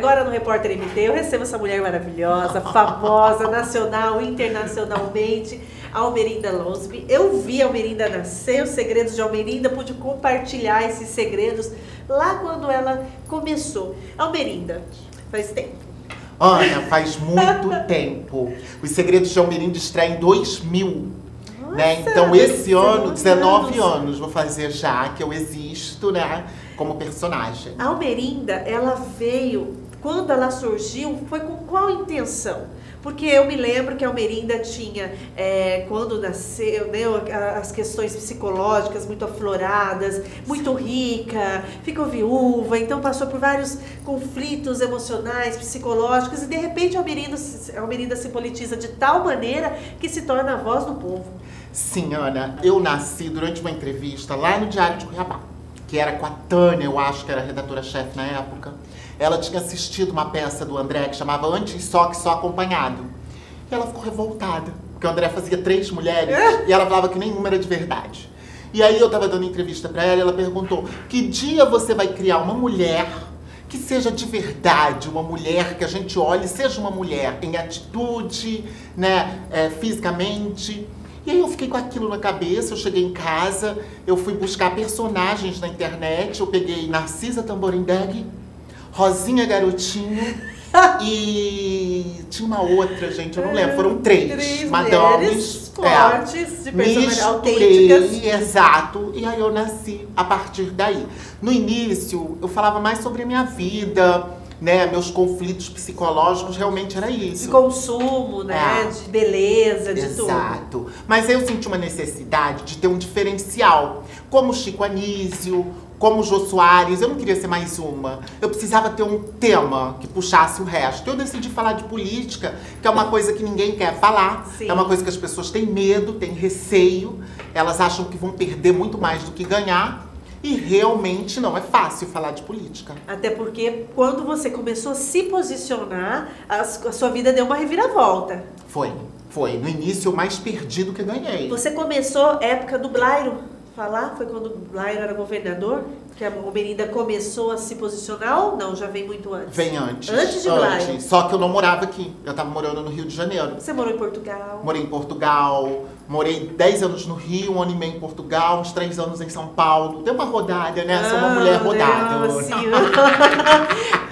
agora no Repórter MT eu recebo essa mulher maravilhosa, famosa, nacional, internacionalmente, Almerinda Lonsby. Eu vi a Almerinda nascer, os segredos de Almerinda, pude compartilhar esses segredos lá quando ela começou. Almerinda, faz tempo. Ana, faz muito tempo. Os Segredos de Almerinda estreia em 2000. Nossa, né? Então esse ano, 19 anos. anos vou fazer já, que eu existo, né? Como personagem. A Almerinda, ela veio, quando ela surgiu, foi com qual intenção? Porque eu me lembro que a Almerinda tinha, quando nasceu, né, as questões psicológicas muito afloradas, muito rica, ficou viúva, então passou por vários conflitos emocionais, psicológicos, e de repente a Almerinda se politiza de tal maneira que se torna a voz do povo. Sim, Ana, eu nasci durante uma entrevista lá no Diário de Cuiabá, que era com a Tânia, eu acho que era a redatora-chefe na época. Ela tinha assistido uma peça do André que chamava Antes Só Que Só Acompanhado. E ela ficou revoltada, porque o André fazia 3 mulheres e ela falava que nenhuma era de verdade. E aí eu tava dando entrevista pra ela e ela perguntou: que dia você vai criar uma mulher que seja de verdade, uma mulher que a gente olhe, seja uma mulher em atitude, né, fisicamente. E aí eu fiquei com aquilo na cabeça, eu cheguei em casa, eu fui buscar personagens na internet, eu peguei Narcisa Tamborindeg, Rosinha Garotinho e tinha uma outra, gente, eu não lembro, foram 3 madames fortes, de personalidade autênticas. Exato, e aí eu nasci a partir daí. No início, eu falava mais sobre a minha vida, né, meus conflitos psicológicos, realmente era isso. De consumo, né, de beleza, de tudo. Exato. Mas eu senti uma necessidade de ter um diferencial, como Chico Anísio, como Jô Soares. Eu não queria ser mais uma. Eu precisava ter um tema que puxasse o resto. Eu decidi falar de política, que é uma coisa que ninguém quer falar. Sim. É uma coisa que as pessoas têm medo, têm receio. Elas acham que vão perder muito mais do que ganhar. E realmente não é fácil falar de política. Até porque quando você começou a se posicionar, a sua vida deu uma reviravolta. Foi. No início eu mais perdi do que ganhei. Você começou época do Blairo falar? Foi quando o Blairo era governador? Que a Almerinda começou a se posicionar ou não? Já vem muito antes? Vem antes. Antes de Blairo? Só que eu não morava aqui. Eu tava morando no Rio de Janeiro. Você morou em Portugal? Morei em Portugal. Morei 10 anos no Rio, 1 ano e meio em Portugal, uns 3 anos em São Paulo. Deu uma rodada, né? Sou uma mulher rodada.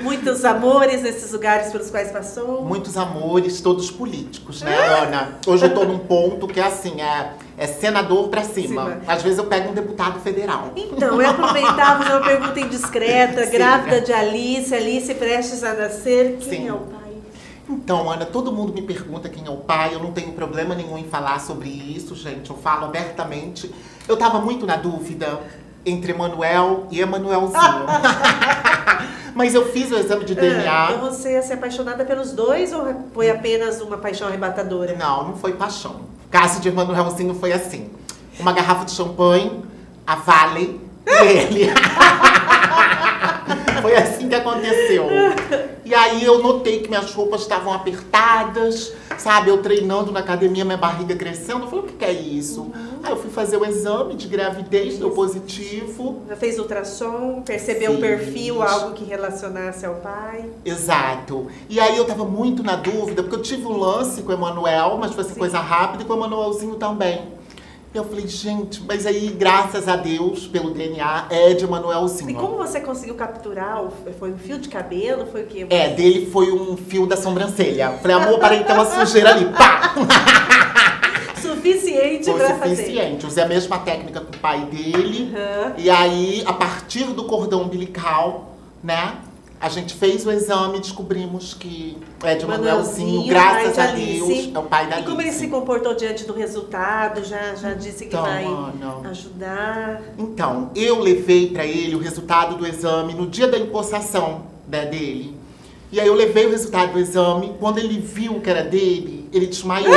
Muitos amores nesses lugares pelos quais passou? Muitos amores, todos políticos, né, Ana? Hoje eu tô num ponto que é assim, é senador pra cima. Às vezes eu pego um deputado federal. Então, eu aproveitar fazer uma pergunta indiscreta. Grávida de Alice prestes a nascer. Quem é o pai? Então, Ana, todo mundo me pergunta quem é o pai. Eu não tenho problema nenhum em falar sobre isso, gente. Eu falo abertamente. Eu tava muito na dúvida entre Emanuel e Emanuelzinho. Mas eu fiz o exame de DNA. Então você ia ser apaixonada pelos dois ou foi apenas uma paixão arrebatadora? Não foi paixão. O caso de Emanuelzinho foi assim. Uma garrafa de champanhe, a Vale e ele. Foi assim que aconteceu. E aí eu notei que minhas roupas estavam apertadas, sabe? Eu treinando na academia, minha barriga crescendo. Eu falei, o que é isso? Aí eu fui fazer o exame de gravidez, deu positivo. Já fez ultrassom, percebeu o perfil, algo que relacionasse ao pai? Exato. E aí eu tava muito na dúvida, porque eu tive um lance com o Emanuel, mas foi assim, coisa rápida, e com o Emanuelzinho também. E eu falei, gente, mas aí, graças a Deus, pelo DNA, é de Emanuelzinho. E como você conseguiu capturar? Foi um fio de cabelo? Foi o quê? Dele foi um fio da sobrancelha. Falei, amor, parei, tem uma sujeira ali, pá! Suficiente pra fazer. Suficiente. Usei a mesma técnica com o pai dele. E aí, a partir do cordão umbilical, né? A gente fez o exame e descobrimos que é de Emanuelzinho, graças a Deus, é o pai da Alice. E como ele se comportou diante do resultado? Já disse que vai ajudar? Então, eu levei pra ele o resultado do exame no dia da empossação, né, dele. E aí eu levei o resultado do exame, quando ele viu que era dele, ele desmaiou.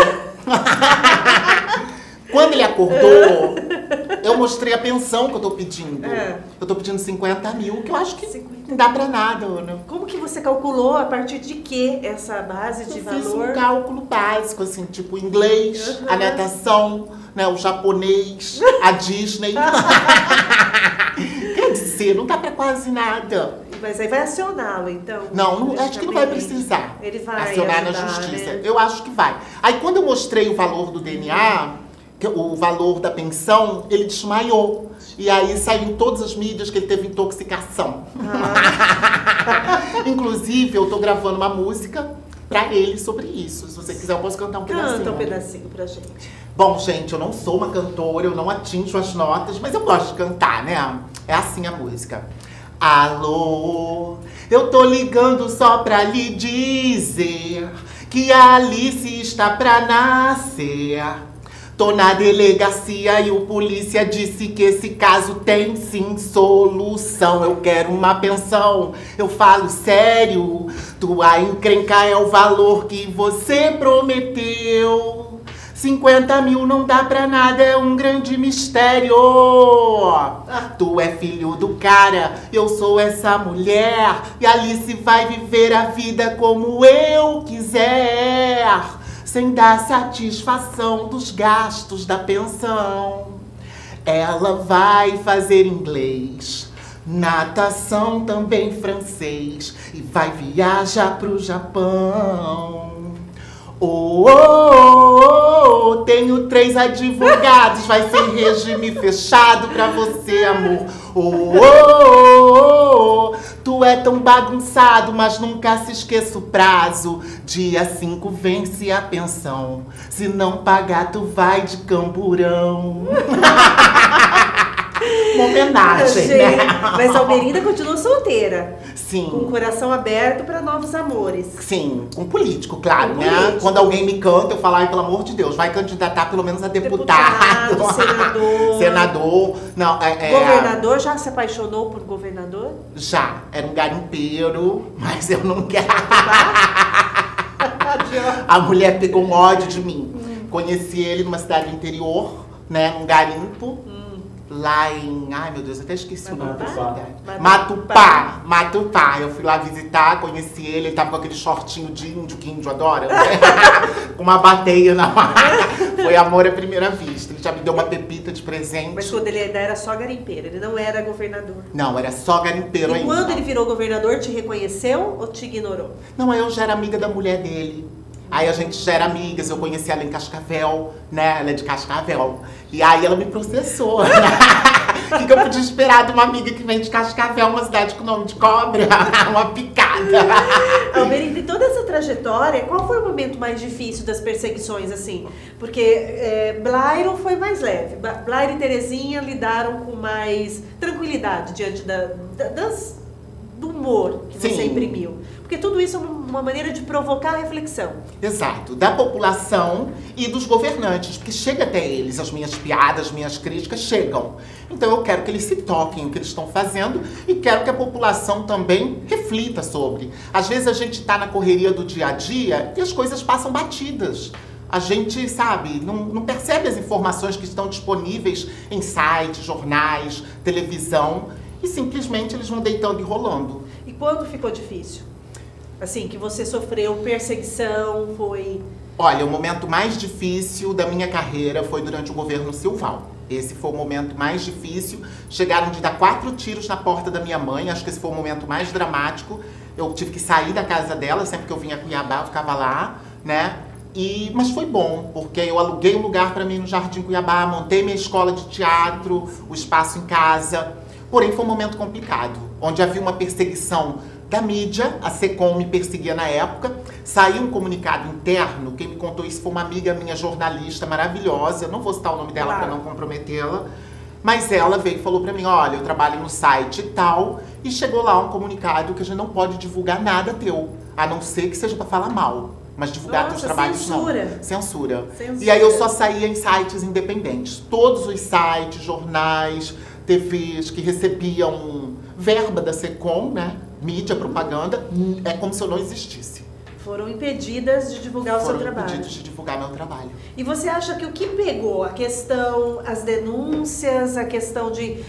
Quando ele acordou, eu mostrei a pensão que eu tô pedindo. Eu tô pedindo 50 mil, que eu acho que não dá pra nada, Ana. Como que você calculou? A partir de que essa base de valor? Eu fiz um cálculo básico, assim, tipo inglês, a natação, né, o japonês, a Disney. Quer dizer, não dá pra quase nada. Mas aí vai acioná-lo, então. Não, acho que não vai precisar ele vai acionar ajudar, na justiça. né? Eu acho que vai. Aí quando eu mostrei o valor do DNA, o valor da pensão, ele desmaiou. E aí saiu em todas as mídias que ele teve intoxicação. Inclusive, eu tô gravando uma música pra ele sobre isso. Se você quiser, eu posso cantar um pedacinho. Canta um pedacinho pra gente. Bom, gente, eu não sou uma cantora, eu não atinjo as notas, mas eu gosto de cantar, né? É assim a música. Alô, eu tô ligando só pra lhe dizer que a Alice está pra nascer. Tô na delegacia e o polícia disse que esse caso tem sim solução. Eu quero uma pensão, eu falo sério. Tua encrenca é o valor que você prometeu. 50 mil não dá pra nada, é um grande mistério. Tu é filho do cara, eu sou essa mulher. E Alice vai viver a vida como eu quiser, sem dar satisfação dos gastos da pensão. Ela vai fazer inglês, natação também francês, e vai viajar pro Japão. Oh, oh, oh, oh, tenho 3 advogados, vai ser regime fechado pra você, amor. Oh, oh, oh, oh, tu é tão bagunçado, mas nunca se esqueça o prazo. Dia 5 vence a pensão, se não pagar tu vai de camburão. Uma homenagem, né? Mas a Almerinda continua solteira. Sim. Com o coração aberto para novos amores. Sim, um político, claro, Um né? político. Quando alguém me canta, eu falo, ai, pelo amor de Deus, vai candidatar pelo menos a deputado. Senador. Senador. Não, Governador, já se apaixonou por governador? Já, era um garimpeiro, mas eu não quero. A mulher pegou um ódio de mim. Conheci ele numa cidade do interior, né? Num garimpo. Lá em... Ai, meu Deus, até esqueci o nome da cidade. Matupá. Eu fui lá visitar, conheci ele tava com aquele shortinho de índio, que índio adora. Com uma bateia na mão. Foi amor à primeira vista. Ele já me deu uma pepita de presente. Mas quando ele ainda era só garimpeiro, ele não era governador. Não, era só garimpeiro E ainda. quando ele virou governador, te reconheceu ou te ignorou? Não, eu já era amiga da mulher dele. Aí a gente já era amigas, eu conheci ela em Cascavel, né? Ela é de Cascavel. E aí ela me processou. O que eu podia esperar de uma amiga que vem de Cascavel, uma cidade com nome de cobra? Uma picada. Almerinda, em toda essa trajetória, qual foi o momento mais difícil das perseguições, assim? Porque Blairo foi mais leve. Blairo e Terezinha lidaram com mais tranquilidade diante do humor que você Sim. imprimiu. Porque tudo isso é uma maneira de provocar reflexão. Exato, da população e dos governantes, porque chega até eles, as minhas piadas, as minhas críticas chegam. Então eu quero que eles se toquem o que eles estão fazendo e quero que a população também reflita sobre. Às vezes a gente está na correria do dia a dia e as coisas passam batidas. A gente, sabe, não percebe as informações que estão disponíveis em sites, jornais, televisão e simplesmente eles vão deitando e rolando. E quando ficou difícil? Assim, que você sofreu perseguição, foi... Olha, o momento mais difícil da minha carreira foi durante o governo Silval. Esse foi o momento mais difícil. Chegaram de dar 4 tiros na porta da minha mãe. Acho que esse foi o momento mais dramático. Eu tive que sair da casa dela. Sempre que eu vinha a Cuiabá, eu ficava lá, né? Mas foi bom, porque eu aluguei um lugar para mim no Jardim Cuiabá, montei minha escola de teatro, o espaço em casa. Porém, foi um momento complicado, onde havia uma perseguição da mídia, a SECOM me perseguia na época, saiu um comunicado interno, quem me contou isso foi uma amiga minha, jornalista maravilhosa, não vou citar o nome dela para não comprometê-la, mas ela veio e falou para mim, olha, eu trabalho no site e tal, e chegou lá um comunicado que a gente não pode divulgar nada teu, a não ser que seja para falar mal, mas divulgar teus trabalhos censura. não. Censura. E aí eu só saía em sites independentes, todos os sites, jornais, TVs que recebiam verba da SECOM, né? Mídia, propaganda, é como se eu não existisse. Foram impedidas de divulgar o seu trabalho. Foram impedidos de divulgar meu trabalho. E você acha que o que pegou? A questão, as denúncias, a questão de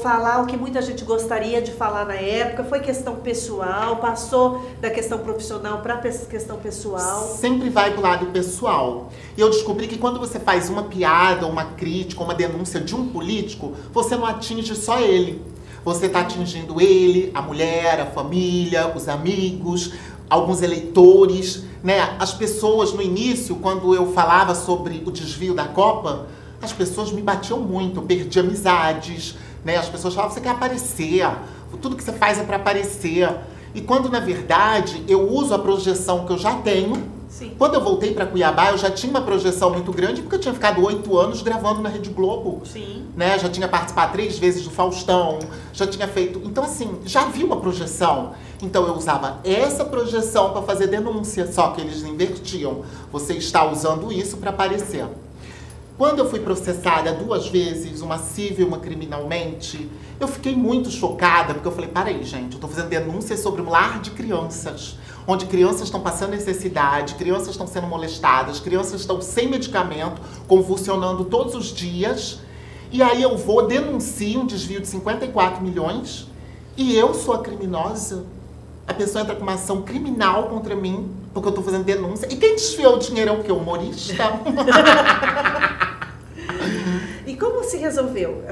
falar o que muita gente gostaria de falar na época, foi questão pessoal, passou da questão profissional para a questão pessoal? Sempre vai pro lado pessoal. E eu descobri que quando você faz uma piada, uma crítica, uma denúncia de um político, você não atinge só ele. você está atingindo ele, a mulher, a família, os amigos, alguns eleitores, né? As pessoas no início, quando eu falava sobre o desvio da Copa, as pessoas me batiam muito, eu perdi amizades, né? As pessoas falavam, você quer aparecer, tudo que você faz é para aparecer. E quando, na verdade, eu uso a projeção que eu já tenho. Sim. Quando eu voltei para Cuiabá, eu já tinha uma projeção muito grande, porque eu tinha ficado 8 anos gravando na Rede Globo. Sim. Né? Já tinha participado 3 vezes do Faustão, já tinha feito... Então, assim, já vi uma projeção. Então, eu usava essa projeção para fazer denúncia, só que eles invertiam. Você está usando isso para aparecer. Quando eu fui processada 2 vezes, uma civil e uma criminalmente, eu fiquei muito chocada, porque eu falei, para aí, gente, eu estou fazendo denúncias sobre um lar de crianças, onde crianças estão passando necessidade, crianças estão sendo molestadas, crianças estão sem medicamento, convulsionando todos os dias, e aí eu vou, denuncio um desvio de 54 milhões, e eu sou a criminosa. A pessoa entra com uma ação criminal contra mim, porque eu estou fazendo denúncia. E quem desviou o dinheiro é o quê? O humorista? E como se resolveu?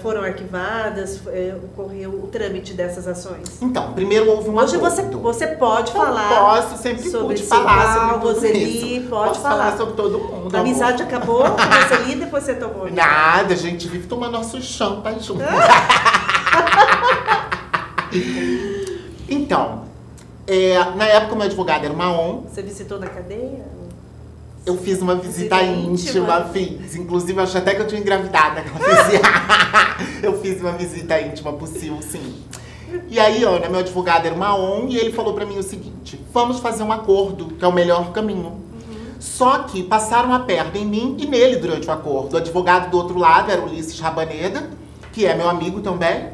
Foram arquivadas? Ocorreu o trâmite dessas ações? Então, primeiro houve um Hoje acordo. você pode falar. Posso, sempre sobre pude falar Silval, sobre tudo Roseli, isso. pode Posso falar sobre todo mundo. A amizade acabou com a Roseli, depois você tomou. Nada, a gente vive tomando nossos champas juntos. Então, na época o meu advogado era uma ON. Você visitou na cadeia? Eu fiz uma visita íntima, fiz. Inclusive, eu achei até que eu tinha engravidado naquela visita. Eu fiz uma visita íntima possível, sim. E aí, Ana, meu advogado era uma ON e ele falou pra mim o seguinte, vamos fazer um acordo, que é o melhor caminho. Só que passaram a perna em mim e nele durante o acordo. O advogado do outro lado era o Ulisses Rabaneda, que é meu amigo também,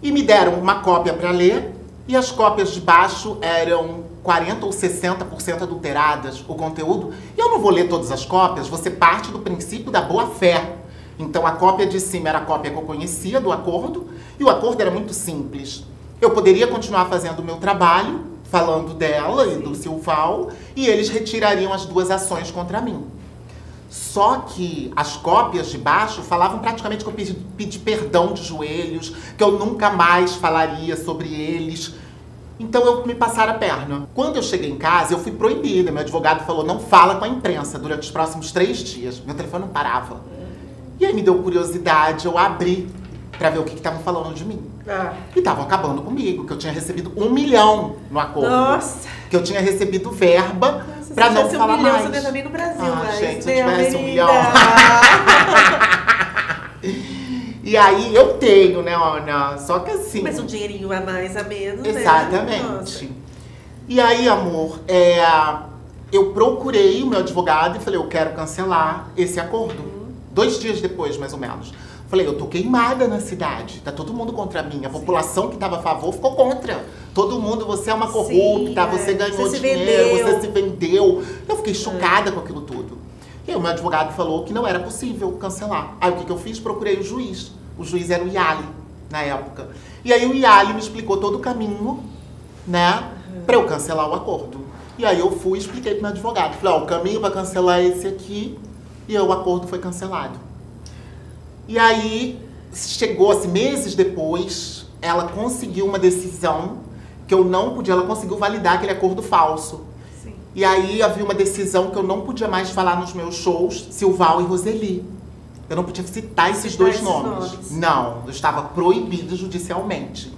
e me deram uma cópia pra ler, e as cópias de baixo eram 40% ou 60% adulteradas, o conteúdo. E eu não vou ler todas as cópias, você parte do princípio da boa-fé. Então, a cópia de cima era a cópia que eu conhecia do acordo, e o acordo era muito simples. Eu poderia continuar fazendo o meu trabalho, falando dela e do Silval, e eles retirariam as 2 ações contra mim. Só que as cópias de baixo falavam praticamente que eu pedi perdão de joelhos, que eu nunca mais falaria sobre eles. Então eu me passaram a perna. Quando eu cheguei em casa, eu fui proibida. Meu advogado falou, não fala com a imprensa durante os próximos 3 dias. Meu telefone não parava. E aí me deu curiosidade, eu abri pra ver o que estavam falando de mim. E estavam acabando comigo, que eu tinha recebido 1 milhão no acordo. Nossa! Que eu tinha recebido verba pra não falar mais. Se tivesse 1 milhão, você também no Brasil, mas... Gente, se eu tivesse 1 milhão... E aí eu tenho, né, Ana? Só que assim... Mas um dinheirinho a mais, a menos, exatamente. Né? E aí, amor, eu procurei o meu advogado e falei, eu quero cancelar esse acordo. 2 dias depois, mais ou menos. Falei, eu tô queimada na cidade, tá todo mundo contra mim. A população que tava a favor ficou contra. Todo mundo, você é uma corrupta, você ganhou dinheiro, você se vendeu. Eu fiquei chocada com aquilo tudo. E aí o meu advogado falou que não era possível cancelar. Aí o que eu fiz? Procurei o juiz. O juiz era o Iali, na época. E aí o Iali me explicou todo o caminho, né, pra eu cancelar o acordo. E aí eu fui e expliquei pro meu advogado. Falei, ó, o caminho pra cancelar é esse aqui. E aí o acordo foi cancelado. E aí, chegou assim, meses depois, ela conseguiu uma decisão que eu não podia, ela conseguiu validar aquele acordo falso. Sim. E aí havia uma decisão que eu não podia mais falar nos meus shows, Silval e Roseli. Eu não podia citar esses 2 nomes. Não, eu estava proibido judicialmente.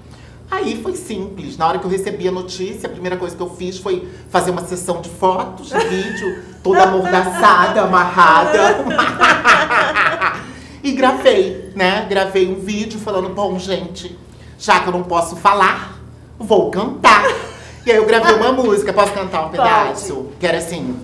Aí foi simples, na hora que eu recebi a notícia, a primeira coisa que eu fiz foi fazer uma sessão de fotos, de vídeo, toda amordaçada, amarrada. E gravei, né? Gravei um vídeo falando, bom, gente, já que eu não posso falar, vou cantar. E aí eu gravei uma música, posso cantar um pedaço? Pode. Que era assim...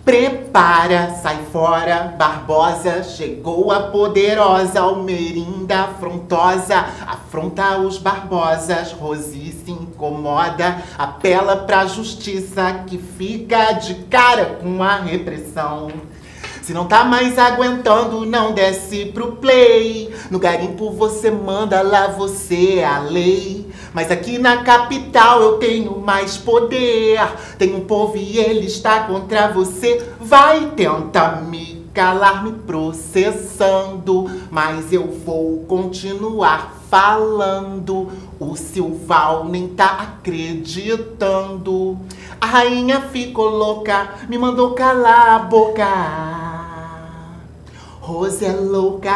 Prepara, sai fora, Barbosa, chegou a poderosa Almerinda afrontosa, afronta os Barbosas, Rosi se incomoda, apela pra justiça que fica de cara com a repressão. Se não tá mais aguentando, não desce pro play. No garimpo você manda, lá você é a lei. Mas aqui na capital eu tenho mais poder. Tem um povo e ele está contra você. Vai, tenta me calar me processando, mas eu vou continuar falando. O Silval nem tá acreditando. A rainha ficou louca, me mandou calar a boca. Rose é louca.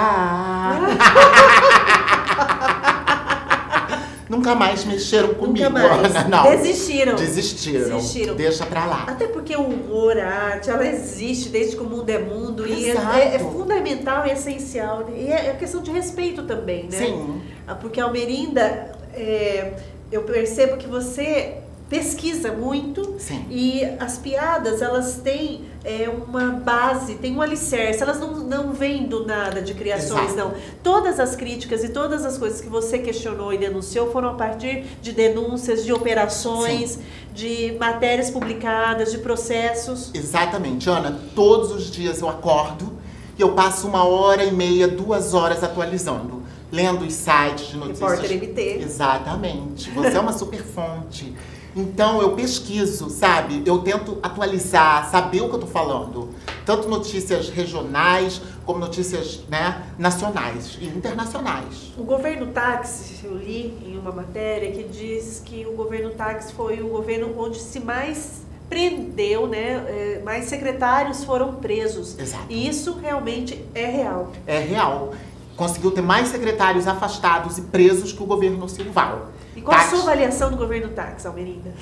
Nunca mais mexeram comigo, Nunca mais. Ana. Não. Desistiram. Desistiram. Deixa pra lá. Até porque o humor, a arte, ela existe desde que o mundo é mundo. E Exato. é fundamental e essencial. E é questão de respeito também, né? Sim. Porque a Almerinda, eu percebo que você pesquisa muito. Sim. E as piadas, elas têm uma base, têm um alicerce. Elas não vêm do nada de criações, Exato. não. Todas as críticas e todas as coisas que você questionou e denunciou foram a partir de denúncias, de operações, Sim. de matérias publicadas, de processos. Exatamente, Ana. Todos os dias eu acordo e eu passo 1h30, 2 horas atualizando. Lendo os sites de notícias. Repórter MT. Exatamente. Você é uma super fonte. Então, eu pesquiso, sabe? Eu tento atualizar, saber o que eu tô falando. Tanto notícias regionais, como notícias, né, nacionais e internacionais. O governo táxi, eu li em uma matéria que diz que o governo táxi foi o governo onde se mais prendeu, né? Mais secretários foram presos. Exato. E isso realmente é real. É real. Conseguiu ter mais secretários afastados e presos que o governo Silval. E qual a sua avaliação do governo táxi, Almerinda?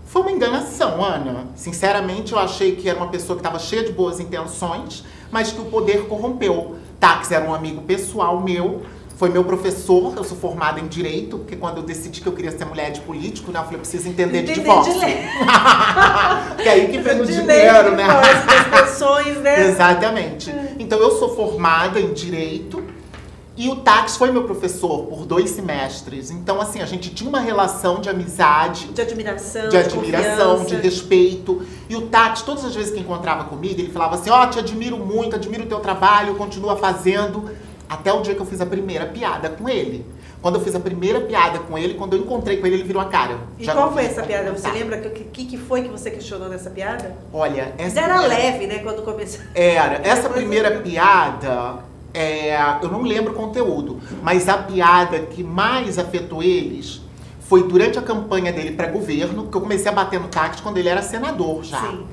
Foi uma enganação, Ana. Sinceramente, eu achei que era uma pessoa que estava cheia de boas intenções, mas que o poder corrompeu. Táxi era um amigo pessoal meu, foi meu professor, eu sou formada em Direito, porque quando eu decidi que eu queria ser mulher de político, né, eu falei, eu preciso entender de divórcio. De lei. Que é aí que vem o De dinheiro, lei, né? das pensões, né? Exatamente. Então, eu sou formada em Direito, e o táxi foi meu professor por 2 semestres. Então, assim, a gente tinha uma relação de amizade. De admiração, De respeito. E o táxi, todas as vezes que encontrava comigo, ele falava assim, ó, te admiro muito, admiro o teu trabalho, continua fazendo. Até o dia que eu fiz a primeira piada com ele. Quando eu fiz a primeira piada com ele, quando eu encontrei com ele, ele virou a cara. E qual foi essa piada? Você lembra o que foi que você questionou nessa piada? Olha, essa Era primeira... leve, né, quando começou. Era. Essa primeira piada... eu não lembro o conteúdo, mas a piada que mais afetou eles foi durante a campanha dele para governo, porque eu comecei a bater no táxi quando ele era senador já. Sim.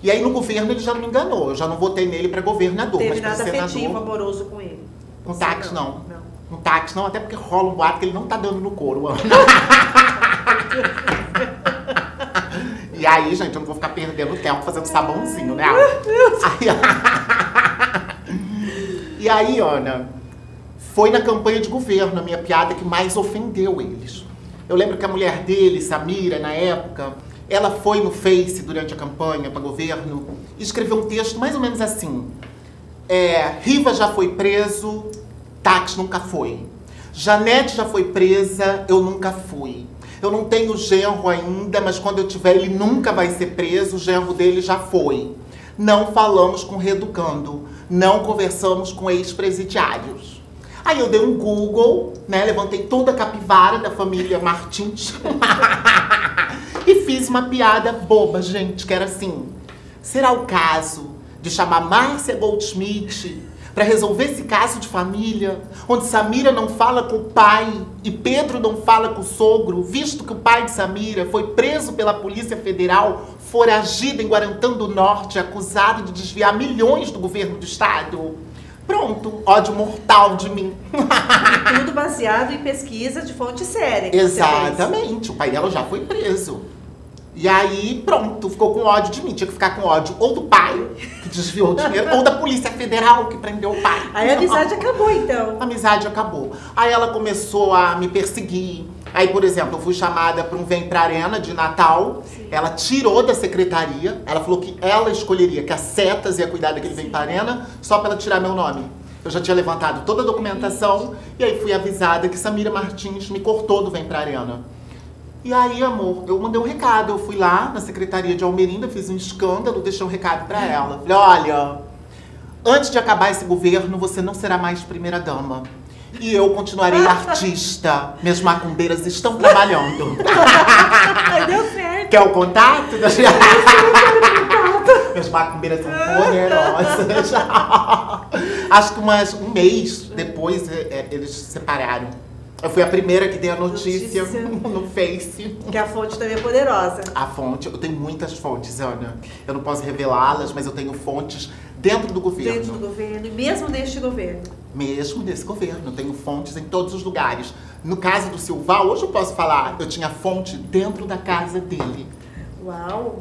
E aí no governo ele já não me enganou, eu já não votei nele para governador. Teve mas nada senador, afetivo, amoroso com ele. Com táxi não. Não. Com táxi não, até porque rola um boato que ele não tá dando no couro. E aí, gente, eu não vou ficar perdendo tempo fazendo sabãozinho, né? E aí, Ana, foi na campanha de governo a minha piada que mais ofendeu eles. Eu lembro que a mulher dele, Samira, na época, ela foi no Face durante a campanha para governo e escreveu um texto mais ou menos assim. Riva já foi preso, táxi nunca foi. Janete já foi presa, eu nunca fui. Eu não tenho genro ainda, mas quando eu tiver ele nunca vai ser preso, o genro dele já foi. Não falamos com reeducando. Não conversamos com ex-presidiários. Aí eu dei um Google, né? Levantei toda a capivara da família Martins e fiz uma piada boba, gente, que era assim: será o caso de chamar Márcia Goldschmidt para resolver esse caso de família, onde Samira não fala com o pai e Pedro não fala com o sogro, visto que o pai de Samira foi preso pela Polícia Federal, foragido em Guarantã do Norte, acusado de desviar milhões do governo do estado? Pronto, ódio mortal de mim. E tudo baseado em pesquisa de fonte séria. Que Exatamente, o pai dela já foi preso. E aí, pronto, ficou com ódio de mim. Tinha que ficar com ódio ou do pai, que desviou o dinheiro, ou da Polícia Federal, que prendeu o pai. Aí a amizade acabou, então. A amizade acabou. Aí ela começou a me perseguir. Aí, por exemplo, eu fui chamada para um Vem Pra Arena de Natal. Sim. Ela tirou da secretaria. Ela falou que ela escolheria, que a Setas ia cuidar daquele Vem Pra Arena, só para ela tirar meu nome. Eu já tinha levantado toda a documentação. E aí fui avisada que Samira Martins me cortou do Vem Pra Arena. E aí, amor, eu mandei um recado. Eu fui lá na secretaria de Almerinda, fiz um escândalo, deixei um recado pra ela. Falei, olha, antes de acabar esse governo, você não será mais primeira-dama. E eu continuarei artista. Minhas macumbeiras estão trabalhando. Deu certo. Quer o contato? Minhas macumbeiras são poderosas. Acho que um mês depois eles se separaram. Eu fui a primeira que dei a notícia no Face. Que a fonte também é poderosa. A fonte, eu tenho muitas fontes, Ana. Eu não posso revelá-las, mas eu tenho fontes dentro do governo. Dentro do governo, e mesmo neste governo. Mesmo nesse governo, eu tenho fontes em todos os lugares. No caso do Silval, hoje eu posso falar, eu tinha fonte dentro da casa dele. Uau!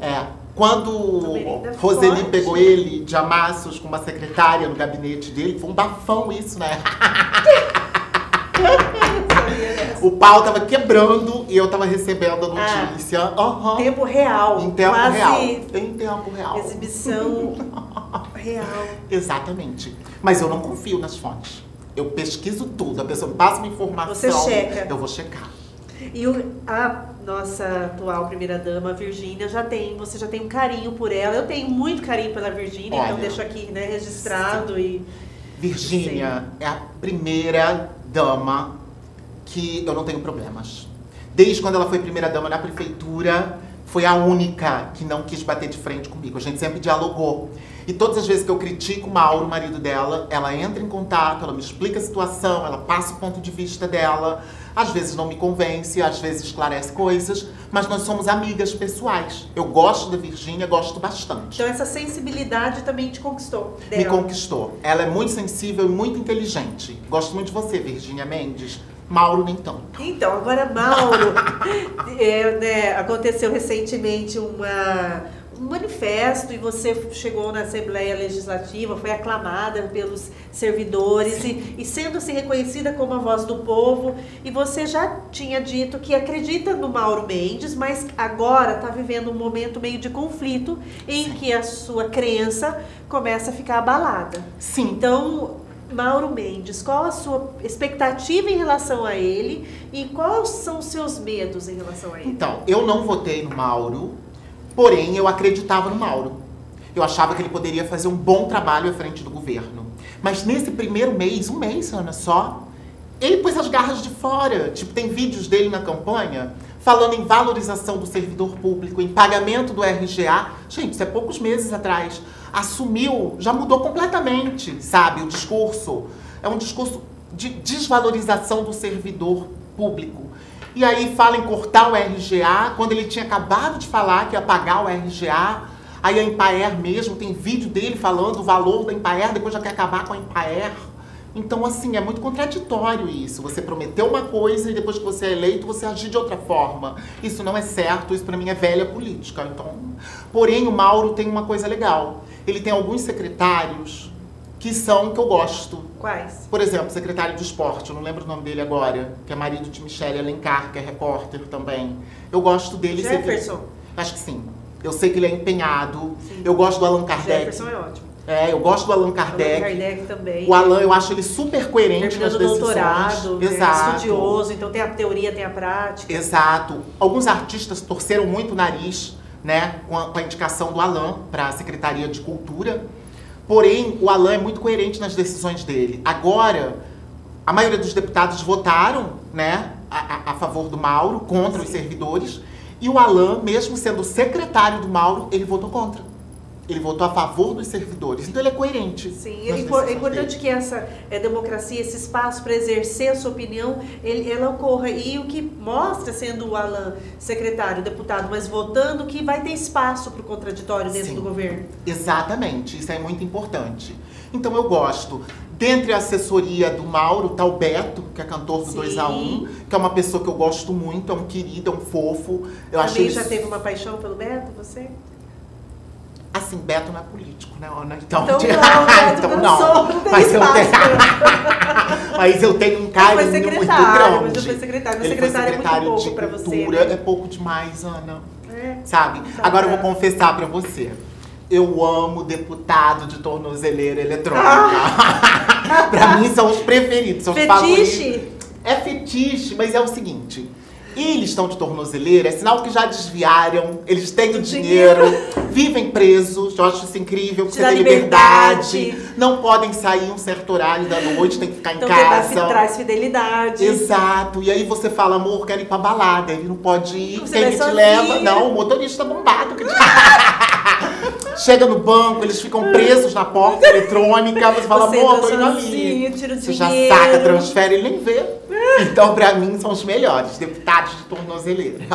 Quando Roseli pegou ele de amassos com uma secretária no gabinete dele, foi um bafão isso, né? O pau tava quebrando e eu tava recebendo a notícia. Tempo real. Em tempo real. Em tempo real. Exibição real. Exatamente. Mas eu não confio nas fontes. Eu pesquiso tudo. A pessoa passa uma informação. Você checa. Eu vou checar. E a nossa atual primeira-dama, Virgínia, você já tem um carinho por ela. Eu tenho muito carinho pela Virgínia, então deixo aqui, né, registrado. Virgínia é a primeira dama que eu não tenho problemas. Desde quando ela foi primeira-dama na prefeitura, foi a única que não quis bater de frente comigo. A gente sempre dialogou. E todas as vezes que eu critico o Mauro, o marido dela, ela entra em contato, ela me explica a situação, ela passa o ponto de vista dela. Às vezes não me convence, às vezes esclarece coisas, mas nós somos amigas pessoais. Eu gosto da Virgínia, gosto bastante. Então essa sensibilidade também te conquistou dela. Me conquistou. Ela é muito sensível e muito inteligente. Gosto muito de você, Virgínia Mendes. Mauro nem tanto. Então, agora Mauro, aconteceu recentemente um manifesto e você chegou na Assembleia Legislativa, foi aclamada pelos servidores e sendo assim reconhecida como a voz do povo, e você já tinha dito que acredita no Mauro Mendes, mas agora está vivendo um momento meio de conflito em que a sua crença começa a ficar abalada. Sim. Então, Mauro Mendes, qual a sua expectativa em relação a ele e quais são os seus medos em relação a ele? Então, eu não votei no Mauro, porém eu acreditava no Mauro. Eu achava que ele poderia fazer um bom trabalho à frente do governo. Mas nesse primeiro mês, um mês, Ana, só, ele pôs as garras de fora. Tipo, tem vídeos dele na campanha falando em valorização do servidor público, em pagamento do RGA. Gente, isso é poucos meses atrás. Assumiu, já mudou completamente, sabe, o discurso. É um discurso de desvalorização do servidor público. E aí fala em cortar o RGA, quando ele tinha acabado de falar que ia pagar o RGA. Aí a Empaer mesmo, tem vídeo dele falando o valor da Empaer, depois já quer acabar com a Empaer. Então, assim, é muito contraditório isso. Você prometeu uma coisa e depois que você é eleito, você agir de outra forma. Isso não é certo, isso pra mim é velha política. Então, porém, o Mauro tem uma coisa legal. Ele tem alguns secretários que eu gosto. Quais? Por exemplo, secretário de esporte, eu não lembro o nome dele agora, que é marido de Michele Alencar, que é repórter também. Eu gosto dele. Jefferson? Acho que sim. Eu sei que ele é empenhado. Sim. Eu gosto do Allan Kardec. Jefferson é ótimo. Eu gosto do Allan Kardec. Allan Kardec também. O Allan, eu acho ele super coerente nas decisões. Doutorado, exato. Estudioso, então tem a teoria, tem a prática. Exato. Alguns artistas torceram muito o nariz, né, com a indicação do Allan para a Secretaria de Cultura. Porém, o Allan é muito coerente nas decisões dele. Agora, a maioria dos deputados votaram, né, a favor do Mauro, contra os servidores. E o Allan, mesmo sendo secretário do Mauro, ele votou contra. Ele votou a favor dos servidores. Então ele é coerente. Sim, é importante que essa democracia, esse espaço para exercer a sua opinião, ela ocorra. E o que mostra, sendo o Allan secretário, deputado, mas votando, que vai ter espaço para o contraditório dentro do governo. Exatamente, isso é muito importante. Então eu gosto. Dentre a assessoria do Mauro, tá o Beto, que é cantor do 2-1, que é uma pessoa que eu gosto muito, é um querido, é um fofo. Também já teve uma paixão pelo Beto, você? Assim, Beto não é político, né, Ana? Então não, Beto não. Mas eu tenho um carinho muito grande. Mas foi secretário. Mas secretário é muito pouco pra você, né? É pouco demais, Ana. Sabe? Agora eu vou confessar pra você. Eu amo deputado de tornozeleira eletrônica. Pra mim são os preferidos, são os favoritos. É fetiche, mas é o seguinte. Eles estão de tornozeleira, é sinal que já desviaram, eles têm o dinheiro, vivem presos, eu acho isso incrível, porque você tem liberdade, não podem sair um certo horário da noite, tem que ficar em casa. Então traz fidelidade. Exato, e aí você fala, amor, quero ir pra balada, ele não pode ir, quem que te leva? Não, o motorista bombado que te... Chega no banco, eles ficam presos na porta eletrônica, você fala, amor, tô indo ali. Tira o você já dinheiro. saca, transfere e nem vê. Então, pra mim, são os melhores, deputados de tornozeleira.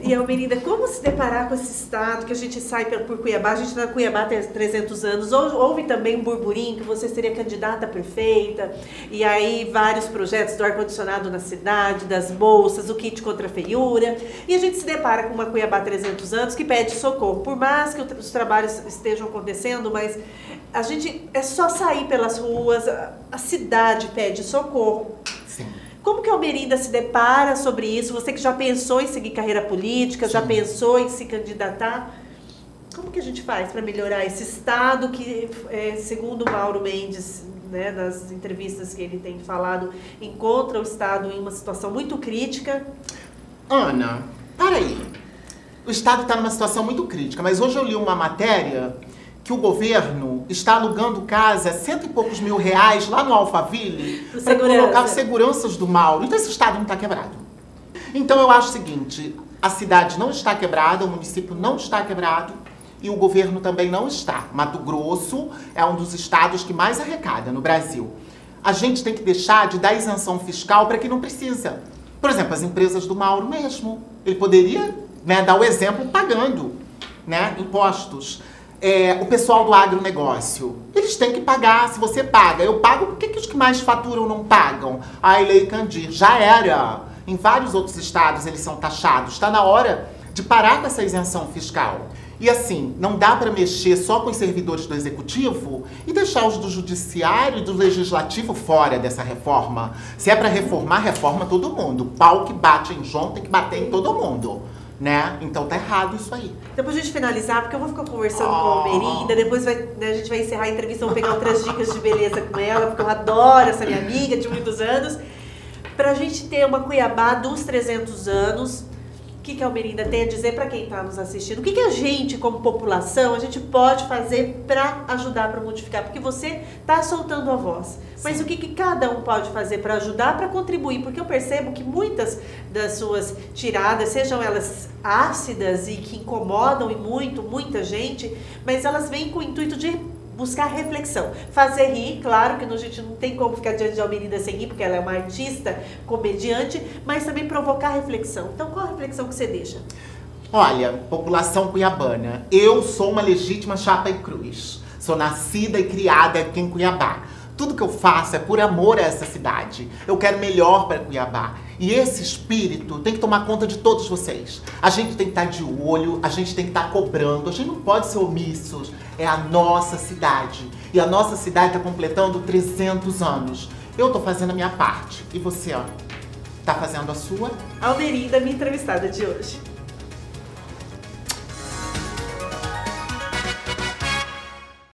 E, Almerinda, como se deparar com esse estado que a gente sai por Cuiabá? A gente tá na Cuiabá tem 300 anos. Houve também um burburinho que você seria candidata a prefeita. E aí, vários projetos do ar-condicionado na cidade, das bolsas, o kit contra a feiura. E a gente se depara com uma Cuiabá 300 anos que pede socorro. Por mais que os trabalhos estejam acontecendo, mas a gente é só sair pelas ruas, a cidade pede socorro. Sim. Como que a Almerinda se depara sobre isso? Você que já pensou em seguir carreira política, já pensou em se candidatar? Como que a gente faz para melhorar esse estado que, segundo o Mauro Mendes, né, nas entrevistas que ele tem falado, encontra o estado em uma situação muito crítica? Ana, peraí. O estado está numa situação muito crítica, mas hoje eu li uma matéria que o governo está alugando casa, R$100 e poucos mil lá no Alphaville para colocar os seguranças do Mauro. Então esse estado não está quebrado. Então eu acho o seguinte, a cidade não está quebrada, o município não está quebrado e o governo também não está. Mato Grosso é um dos estados que mais arrecada no Brasil. A gente tem que deixar de dar isenção fiscal para quem não precisa. Por exemplo, as empresas do Mauro mesmo. Ele poderia, né, dar o exemplo pagando, né, impostos. O pessoal do agronegócio, eles têm que pagar. Se você paga, eu pago, por que os que mais faturam não pagam? A Lei Candir já era. Em vários outros estados eles são taxados. Está na hora de parar com essa isenção fiscal. E assim, não dá para mexer só com os servidores do executivo e deixar os do judiciário e do legislativo fora dessa reforma. Se é para reformar, reforma todo mundo. O pau que bate em João tem que bater em todo mundo. Né? Então tá errado isso aí. Depois de a gente finalizar, porque eu vou ficar conversando com a Almerinda, depois né, a gente vai encerrar a entrevista, vou pegar outras dicas de beleza com ela, porque eu adoro essa minha amiga de muitos anos. Pra gente ter uma Cuiabá dos 300 anos, o que a Almerinda tem a dizer para quem está nos assistindo? O que a gente, como população, a gente pode fazer para ajudar, para modificar? Porque você está soltando a voz. Mas sim, o que cada um pode fazer para ajudar, para contribuir? Porque eu percebo que muitas das suas tiradas, sejam elas ácidas e que incomodam e muita gente, mas elas vêm com o intuito de buscar reflexão, fazer rir, claro que a gente não tem como ficar diante de Almerinda sem rir, porque ela é uma artista, comediante, mas também provocar reflexão. Então, qual a reflexão que você deixa? Olha, população cuiabana, eu sou uma legítima chapa e cruz. Sou nascida e criada aqui em Cuiabá. Tudo que eu faço é por amor a essa cidade. Eu quero melhor para Cuiabá. E esse espírito tem que tomar conta de todos vocês. A gente tem que estar de olho, a gente tem que estar cobrando, a gente não pode ser omissos. É a nossa cidade. E a nossa cidade está completando 300 anos. Eu estou fazendo a minha parte. E você, ó, tá fazendo a sua? Almerinda, minha entrevistada de hoje.